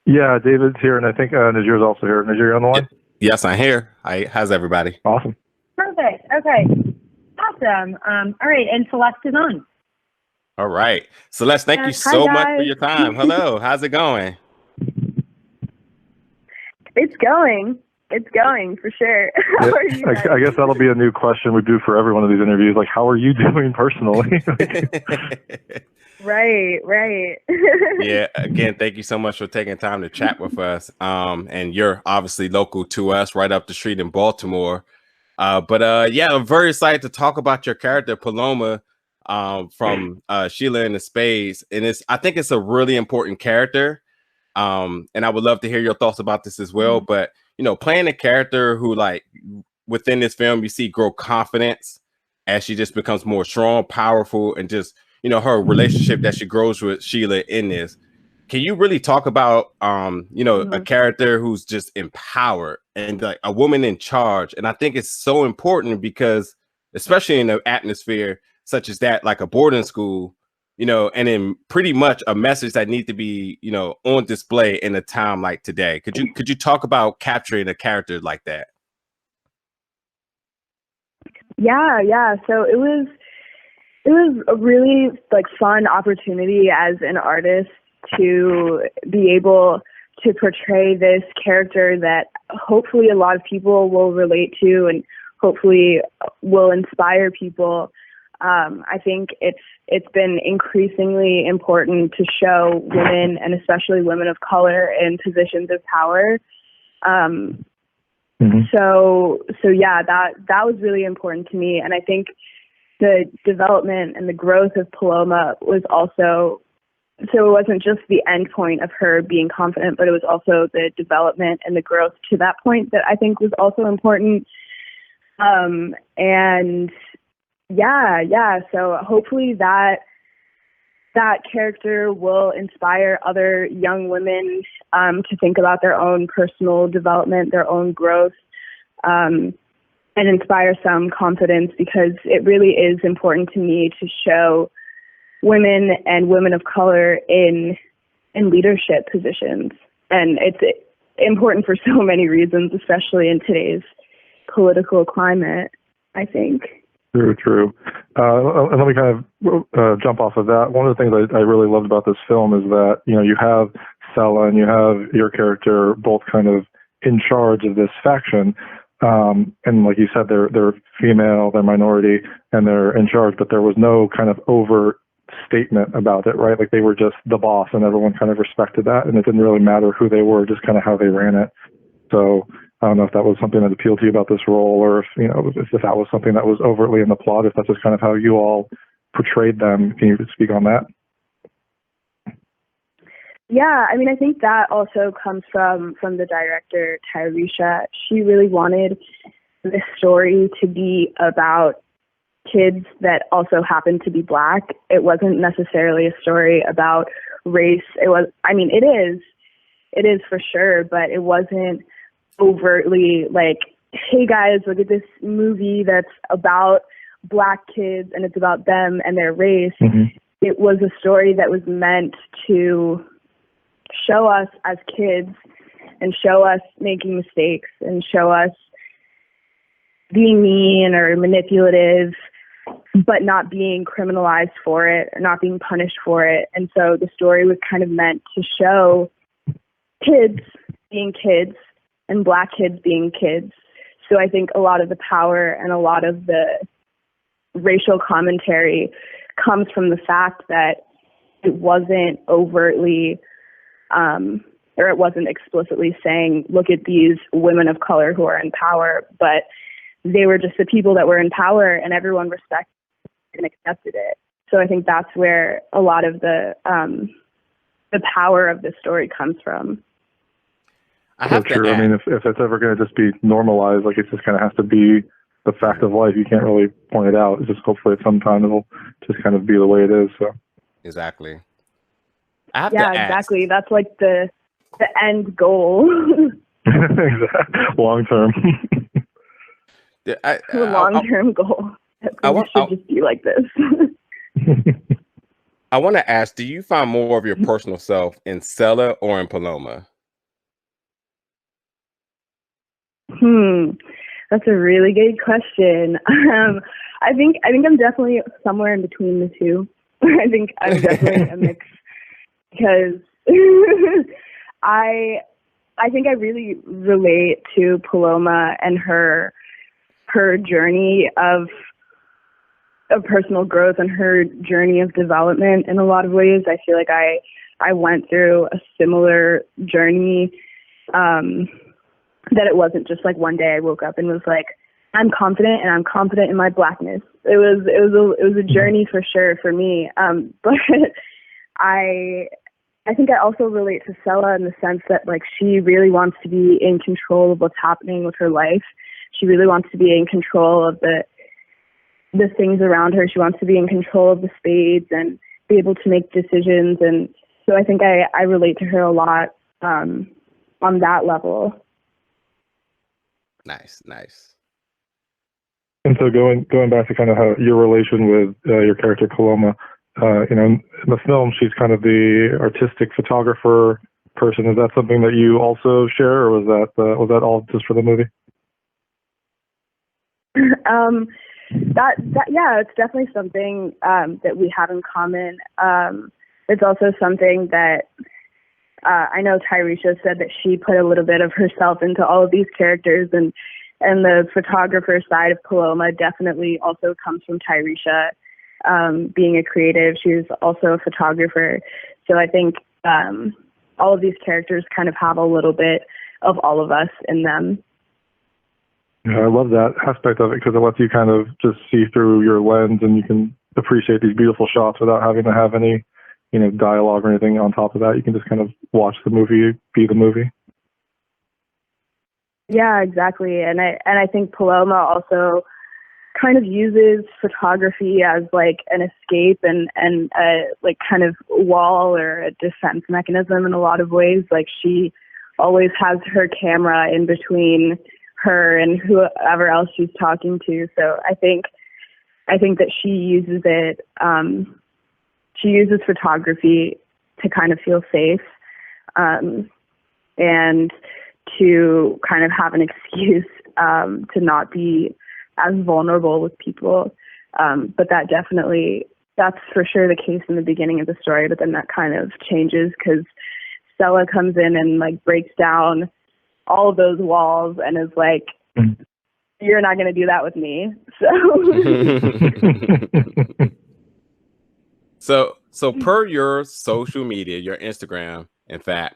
Yeah, David's here, and I think Najir's also here. Najir, you on the line? Yes, I'm here. How's everybody? Awesome. Perfect. Okay. Awesome. All right. And Celeste is on. All right. Celeste, thank you so much for your time. Hello. How's it going? It's going. It's going for sure. How are you guys? I guess that'll be a new question we do for every one of these interviews. Like, how are you doing personally? Right. Yeah. Again, thank you so much for taking time to chat with us. And you're obviously local to us, right up the street in Baltimore. Yeah, I'm very excited to talk about your character, Paloma, from Sheila and the Spades. And I think it's a really important character. And I would love to hear your thoughts about this as well. But playing a character who, like, within this film, you see grow confidence as she just becomes more strong, powerful, and just her relationship that she grows with Sheila in this. Can you really talk about a character who's just empowered and like a woman in charge? And I think it's so important because, especially in an atmosphere such as that, like a boarding school, and in pretty much a message that needs to be, on display in a time like today. Could you talk about capturing a character like that? Yeah. So it was a really fun opportunity as an artist to be able to portray this character that hopefully a lot of people will relate to and hopefully will inspire people. I think it's been increasingly important to show women, and especially women of color, in positions of power. So yeah, that was really important to me. And I think the development and the growth of Paloma was also, so it wasn't just the end point of her being confident, but it was also the development and the growth to that point that I think was also important. And yeah. So hopefully that character will inspire other young women to think about their own personal development, their own growth, and inspire some confidence, because it really is important to me to show women and women of color in leadership positions. And it's important for so many reasons, especially in today's political climate, I think. True. And let me kind of jump off of that. One of the things I really loved about this film is that, you have Selah and you have your character both kind of in charge of this faction. And like you said, they're female, they're minority, and they're in charge, but there was no kind of overt statement about it, right? Like they were just the boss and everyone kind of respected that, and it didn't really matter who they were, just kind of how they ran it. So I don't know if that was something that appealed to you about this role, or if that was something that was overtly in the plot, if that's just kind of how you all portrayed them. Can you speak on that? Yeah, I mean, I think that also comes from the director, Tyresha. She really wanted this story to be about kids that also happened to be Black. It wasn't necessarily a story about race. It is for sure, but it wasn't overtly like, hey guys, look at this movie that's about Black kids and it's about them and their race. It was a story that was meant to show us as kids and show us making mistakes and show us being mean or manipulative, but not being criminalized for it or not being punished for it. And so the story was kind of meant to show kids being kids and Black kids being kids. So I think a lot of the power and a lot of the racial commentary comes from the fact that it wasn't overtly or it wasn't explicitly saying, look at these women of color who are in power, but they were just the people that were in power and everyone respected and accepted it. So I think that's where a lot of the power of the story comes from. True. I mean, if it's ever going to just be normalized, like it just kind of has to be the fact of life. You can't really point it out. It's just hopefully at some time it'll just kind of be the way it is. So exactly. Exactly. That's like the end goal. Long term. The long-term goal. It should just be like this. I want to ask, do you find more of your personal self in Selah or in Paloma? That's a really good question. I think I'm definitely somewhere in between the two. I think I'm definitely a mix because I think I really relate to Paloma and her journey of personal growth and her journey of development in a lot of ways. I feel like I went through a similar journey, that it wasn't just like one day I woke up and was like, I'm confident and I'm confident in my Blackness. It was a journey for sure for me. But I think I also relate to Selah in the sense that like she really wants to be in control of what's happening with her life. She really wants to be in control of the things around her. She wants to be in control of the spades and be able to make decisions. And so I think I relate to her a lot on that level. Nice. And so going back to kind of how your relation with your character Paloma, in the film, she's kind of the artistic photographer person. Is that something that you also share, or was that all just for the movie? Yeah, it's definitely something that we have in common. It's also something that I know Tyresha said that she put a little bit of herself into all of these characters, and the photographer side of Paloma definitely also comes from Tyresha. Being a creative, she was also a photographer. So I think all of these characters kind of have a little bit of all of us in them. Yeah, I love that aspect of it because it lets you kind of just see through your lens, and you can appreciate these beautiful shots without having to have any, dialogue or anything on top of that. You can just kind of watch the movie, be the movie. Yeah, exactly. And I think Paloma also kind of uses photography as like an escape and a like kind of wall or a defense mechanism in a lot of ways. Like she always has her camera in between her and whoever else she's talking to. So I think that she uses it. She uses photography to kind of feel safe, and to kind of have an excuse to not be as vulnerable with people. But that's for sure the case in the beginning of the story. But then that kind of changes because Selah comes in and like breaks down all of those walls and is like, you're not going to do that with me. So per your social media, your Instagram, in fact,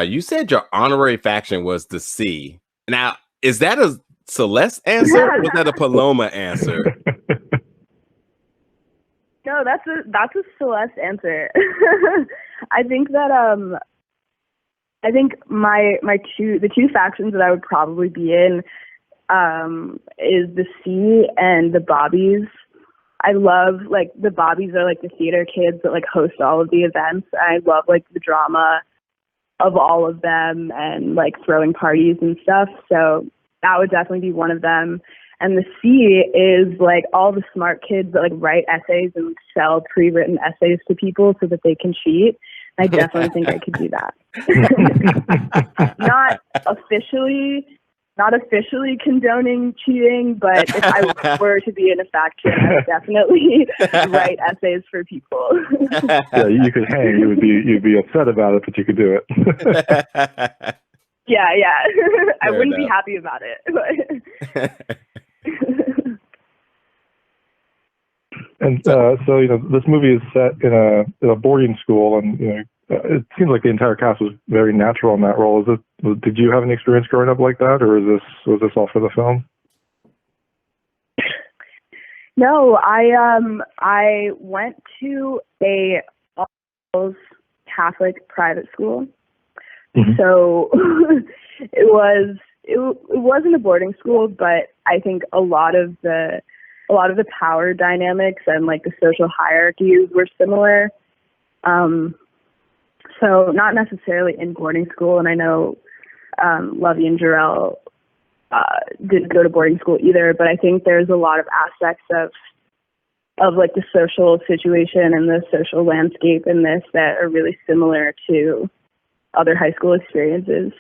you said your honorary faction was the C. Now, is that a Celeste answer or was that a Paloma answer? No, that's a Celeste answer. I think that the two factions that I would probably be in is the C and the Bobbies. I love like the Bobbies are like the theater kids that like host all of the events. I love like the drama of all of them and like throwing parties and stuff. So that would definitely be one of them. And the C is like all the smart kids that like write essays and sell pre-written essays to people so that they can cheat. I definitely think I could do that. Not officially condoning cheating, but if I were to be in a faction, I would definitely write essays for people. Yeah, you could hang. You'd be upset about it, but you could do it. Yeah. I wouldn't be happy about it. But. And so this movie is set in a boarding school, and it seems like the entire cast was very natural in that role. Did you have any experience growing up like that, or was this all for the film? No, I went to a all Catholic private school, so it wasn't a boarding school, but I think a lot of the power dynamics and like the social hierarchies were similar. So not necessarily in boarding school, and I know Lovey and Jarrell didn't go to boarding school either, but I think there's a lot of aspects of like the social situation and the social landscape in this that are really similar to other high school experiences.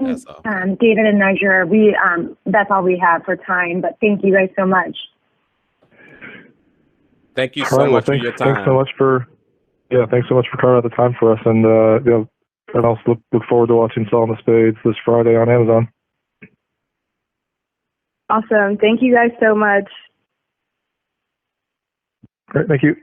That's all. David and Nigel, we that's all we have for time. But thank you guys so much. Thank you All so right, well, much for your time. Thanks so much for carving out the time for us, and and I'll look forward to watching Saw and the Spades this Friday on Amazon. Awesome. Thank you guys so much. Great, thank you.